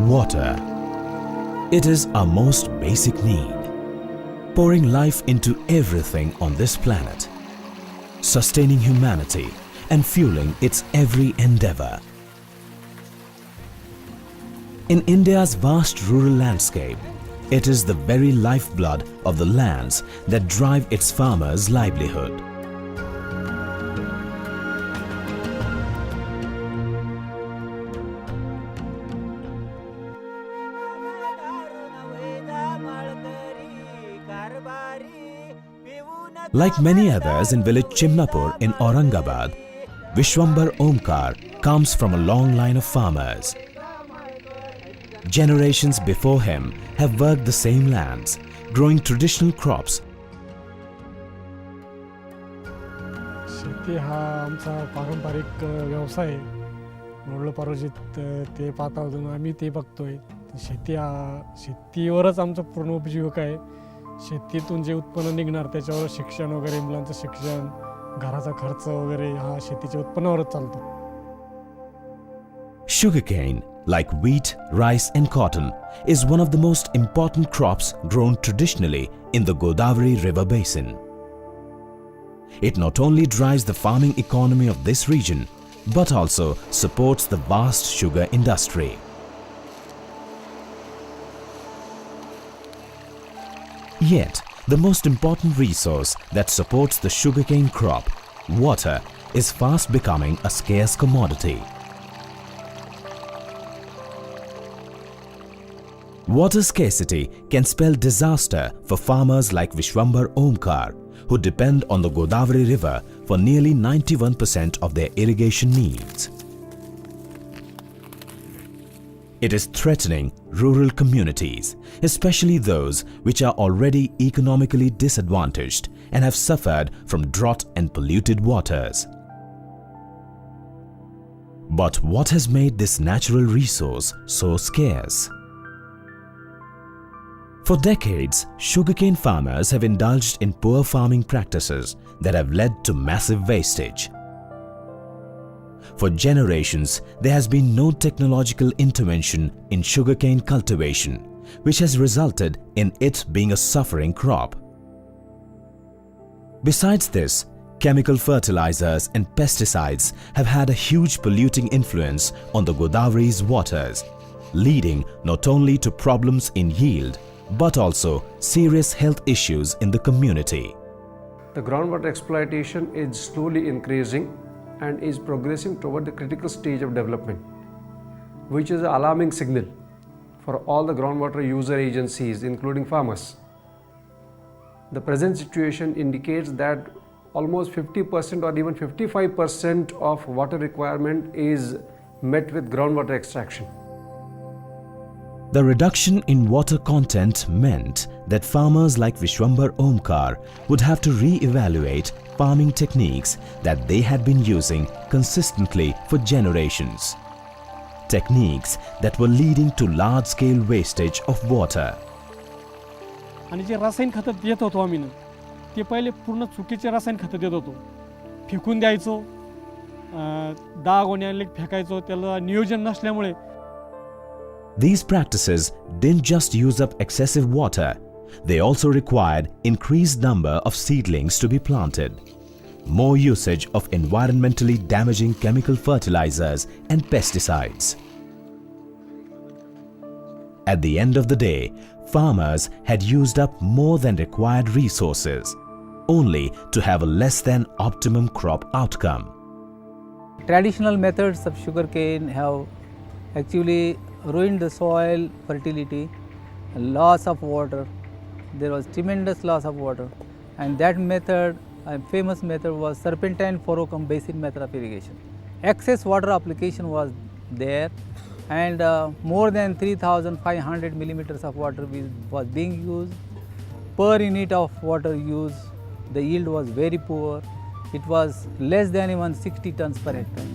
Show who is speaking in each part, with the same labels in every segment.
Speaker 1: Water. It is our most basic need, pouring life into everything on this planet, sustaining humanity and fueling its every endeavor. In India's vast rural landscape, it is the very lifeblood of the lands that drive its farmers' livelihood. Like many others in village Chimnapur in Aurangabad, Vishwambar Omkar comes from a long line of farmers. Generations before him have worked the same lands, growing traditional crops.
Speaker 2: शेती हा आमचा पारंपरिक व्यवसाय आहे. वडिलोपार्जित ते पाहता होतो आम्ही ते बघतोय. शेतीवरच आमचं पूर्ण उपजीविका आहे. शेतीतून जे उत्पन्न निघणार त्याच्यावर शिक्षण वगैरे मुलांचं शिक्षण, घराचा खर्च वगैरे हा शेतीच्या उत्पन्नावरच चालतो.
Speaker 1: Sugarcane, like wheat, rice and cotton, is one of the most important crops grown traditionally in the Godavari river basin. It not only drives the farming economy of this region, but also supports the vast sugar industry. Yet, the most important resource that supports the sugarcane crop, water, is fast becoming a scarce commodity. Water scarcity can spell disaster for farmers like Vishwambar Omkar, who depend on the Godavari river for nearly 91% of their irrigation needs. It is threatening rural communities, especially those which are already economically disadvantaged and have suffered from drought and polluted waters. But what has made this natural resource so scarce? For decades, sugarcane farmers have indulged in poor farming practices that have led to massive wastage. For generations, there has been no technological intervention in sugarcane cultivation, which has resulted in it being a suffering crop. Besides this, chemical fertilizers and pesticides have had a huge polluting influence on the Godavari's waters, leading not only to problems in yield, but also serious health issues in the community.
Speaker 3: The groundwater exploitation is slowly increasing and is progressing toward the critical stage of development, which is an alarming signal for all the groundwater user agencies, including farmers. The present situation indicates that almost 50% or even 55% of water requirement is met with groundwater extraction.
Speaker 1: The reduction in water content meant that farmers like Vishwambar Omkar would have to re-evaluate farming techniques that they had been using consistently for generations. Techniques that were leading to large-scale wastage of water.
Speaker 2: आणि जे रासायनिक खत देत होतो आम्ही ना, ते पहिले पूर्ण चुकीचे रासायनिक खत देत होतो. फेकून द्यायचो, डाग होण्याले फेकायचो, त्याला नियोजन नसल्यामुळे.
Speaker 1: These practices didn't just use up excessive water, they also required increased number of seedlings to be planted, more usage of environmentally damaging chemical fertilizers and pesticides. At the end of the day, farmers had used up more than required resources, only to have a less than optimum crop outcome.
Speaker 4: Traditional methods of sugarcane have actually ruined the soil fertility, loss of water. There was tremendous loss of water, and that method, a famous method, was serpentine furrow-cum basin method of irrigation. Excess water application was there, and more than 3,500 millimeters of water was being used. Per unit of water use, the yield was very poor. It was less than even 60 tons per hectare.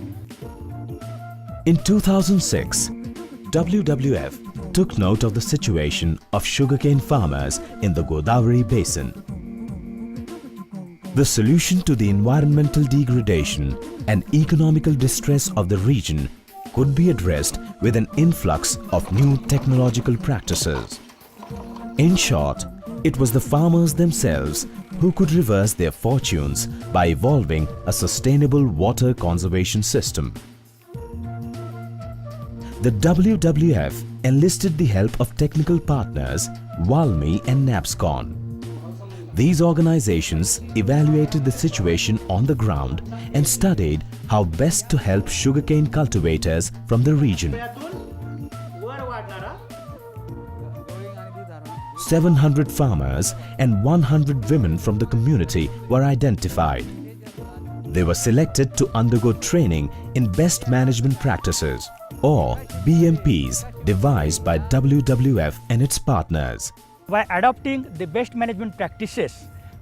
Speaker 1: In 2006, WWF took note of the situation of sugarcane farmers in the Godavari basin. The solution to the environmental degradation and economical distress of the region could be addressed with an influx of new technological practices. In short, it was the farmers themselves who could reverse their fortunes by evolving a sustainable water conservation system. The WWF enlisted the help of technical partners Valmi and NAPSCON. These organizations evaluated the situation on the ground and studied how best to help sugarcane cultivators from the region. 700 farmers and 100 women from the community were identified. They were selected to undergo training in best management practices, or BMPs, devised by WWF and its partners.
Speaker 5: By adopting the best management practices,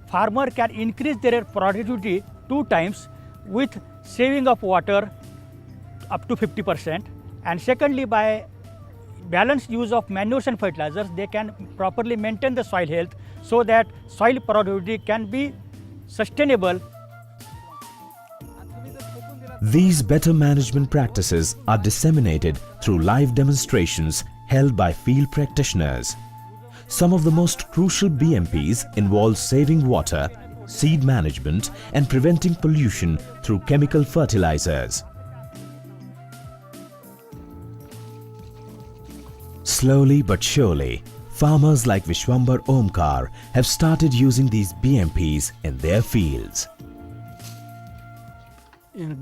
Speaker 5: farmer can increase their productivity 2 times with saving of water up to 50%. And secondly, by balanced use of manures and fertilizers, they can properly maintain the soil health so that soil productivity can be sustainable.
Speaker 1: These better management practices are disseminated through live demonstrations held by field practitioners. Some of the most crucial BMPs involve saving water, seed management, and preventing pollution through chemical fertilizers. Slowly but surely, farmers like Vishwambar Omkar have started using these BMPs in their fields.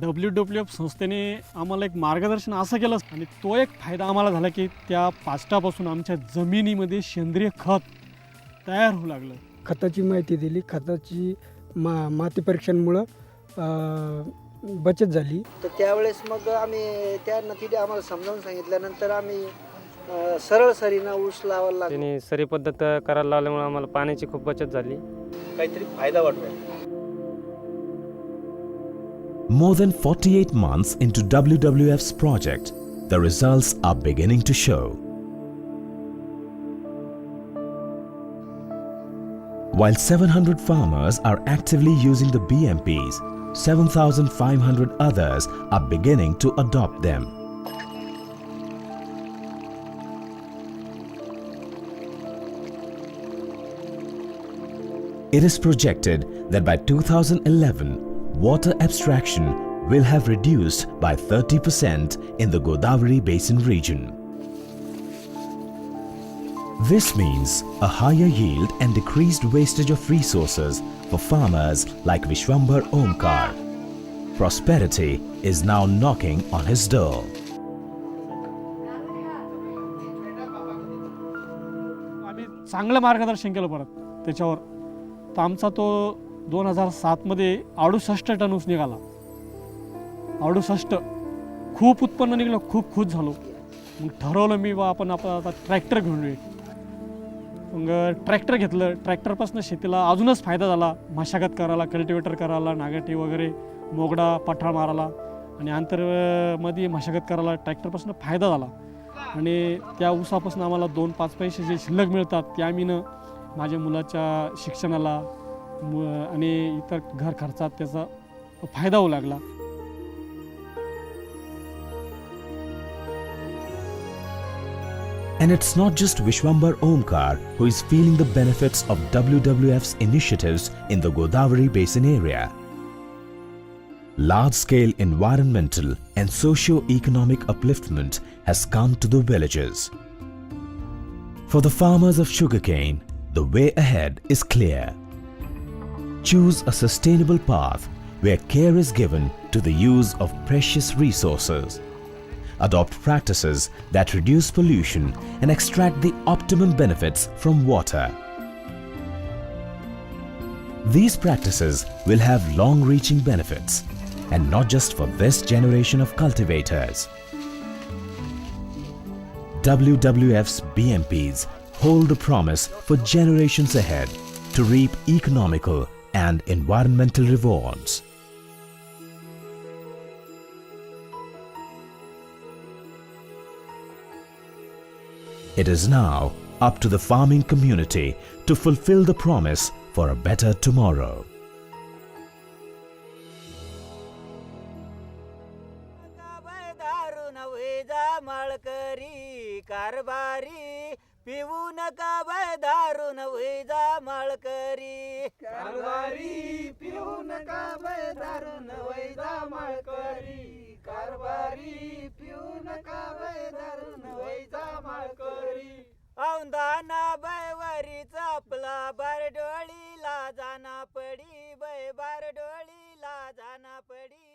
Speaker 2: WWF संस्थेने आम्हाला एक मार्गदर्शन असं केलं आणि तो एक फायदा आम्हाला झाला की त्या पाचटापासून आमच्या जमिनीमध्ये सेंद्रिय खत तयार होऊ लागलं.
Speaker 6: खताची माहिती दिली. खताची माती परीक्षणामुळं बचत झाली.
Speaker 7: तर त्यावेळेस मग आम्ही त्या नतीजे आम्हाला समजावून सांगितल्यानंतर आम्ही सरळ सरीनं ऊस लावायला लागलो.
Speaker 8: त्यांनी सरी पद्धत करायला लावल्यामुळे आम्हाला पाण्याची खूप बचत झाली.
Speaker 7: काहीतरी फायदा वाटतो.
Speaker 1: More than 48 months into WWF's project, the results are beginning to show. While 700 farmers are actively using the BMPs, 7,500 others are beginning to adopt them. It is projected that by 2011, water abstraction will have reduced by 30% in the Godavari Basin region. This means a higher yield and decreased wastage of resources for farmers like Vishwambar Omkar. Prosperity is now knocking on his door.
Speaker 2: आम्ही चांगलं मार्गदर्शन केलं परत त्याच्यावर. तर आमचा तो 2007 मध्ये 68 टन ऊस निघाला. 68 खूप उत्पन्न निघलं. खूप खुश झालो. मग ठरवलं मी आपण आता ट्रॅक्टर घेऊन येऊ. मग ट्रॅक्टर घेतलं. ट्रॅक्टरपासून शेतीला अजूनच फायदा झाला. मशागत करायला, कल्टिवेटर करायला, नागाटी वगैरे, मोगडा, पठार मारायला आणि आंतरमध्ये मशागत करायला ट्रॅक्टरपासून फायदा झाला. आणि त्या ऊसापासून आम्हाला 2-5 पैसे जे शिल्लक मिळतात ते आम्ही माझ्या मुलाच्या शिक्षणाला आणि इतर घर खर्चात त्याचा फायदा होऊ लागला.
Speaker 1: And it's not just Vishwambar Omkar who is feeling the benefits of WWF's initiatives in the Godavari Basin area. Large-scale environmental and socio-economic upliftment has come to the villages. For the farmers of sugarcane, the way ahead is clear. Choose a sustainable path where care is given to the use of precious resources. Adopt practices that reduce pollution and extract the optimum benefits from water. These practices will have long-reaching benefits, and not just for this generation of cultivators. WWF's BMPs hold the promise for generations ahead to reap economical and environmental rewards. It is now up to the farming community to fulfill the promise for a better tomorrow.
Speaker 9: वैजा माळकरी कारभारी पिऊ नका bye दारून वैजा माळकरी
Speaker 7: कारभारी पिऊ नका bye दारून वैजा माळकरी कारभारी पिऊ नका bye दारून वैजा माळकरी
Speaker 9: औंदाना बैवरीच आपला बारडोळीला जाना पडी बारडोळीला जाना पडी